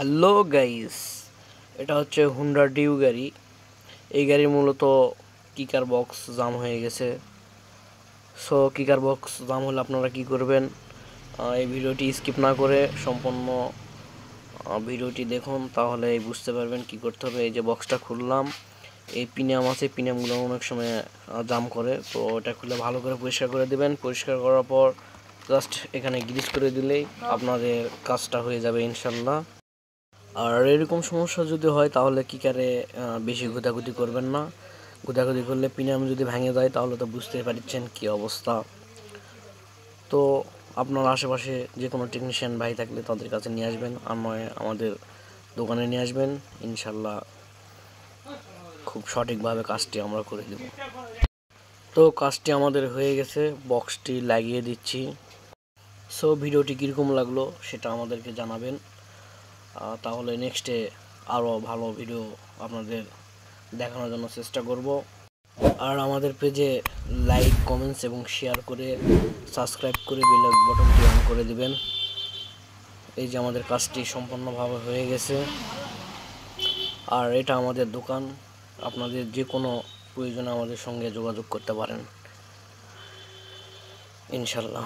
Hello guys, এটা হচ্ছে Honda due গাড়ি। এই গাড়ির মূলত কিকার বক্স জাম হয়ে গেছে। সো কিকার বক্স জাম হলে আপনারা কি করবেন, এই ভিডিওটি স্কিপ না করে সম্পূর্ণ ভিডিওটি দেখুন, তাহলে বুঝতে পারবেন কি করতে হবে। এই যে বক্সটা খুললাম, এই পিনিয়াম আছে, পিনিয়ামগুলো অনেক সময় জাম করে, তো এটা খুলে ভালো করে পরিষ্কার করে দেবেন। পরিষ্কার করার পর জাস্ট এখানে গ্রিস করে দিলেই আপনাদের কাজটা হয়ে যাবে ইনশাল্লাহ। আর এরকম সমস্যা যদি হয় তাহলে কিকারে বেশি ঘুতাঘুতি করবেন না। ঘুতাঘুতি করলে পিনিয়াম যদি ভেঙে যায় তাহলে তো বুঝতেই পারছেন কী অবস্থা। তো আপনার আশেপাশে যে কোনো টেকনিশিয়ান ভাই থাকলে তাদের কাছে নিয়ে আসবেন, আমাদের দোকানে নিয়ে আসবেন। ইনশাল্লাহ খুব সঠিকভাবে কাজটি আমরা করে দেব। তো কাজটি আমাদের হয়ে গেছে, বক্সটি লাগিয়ে দিচ্ছি। সো ভিডিওটি কীরকম লাগলো সেটা আমাদেরকে জানাবেন, তাহলে নেক্সটে আরও ভালো ভিডিও আপনাদের দেখানোর জন্য চেষ্টা করব। আর আমাদের পেজে লাইক, কমেন্টস এবং শেয়ার করে সাবস্ক্রাইব করে বেল বাটনটি অন করে দিবেন। এই যে আমাদের কাজটি সম্পূর্ণভাবে হয়ে গেছে। আর এটা আমাদের দোকান, আপনাদের যে কোনো প্রয়োজনে আমাদের সঙ্গে যোগাযোগ করতে পারেন ইনশাল্লাহ।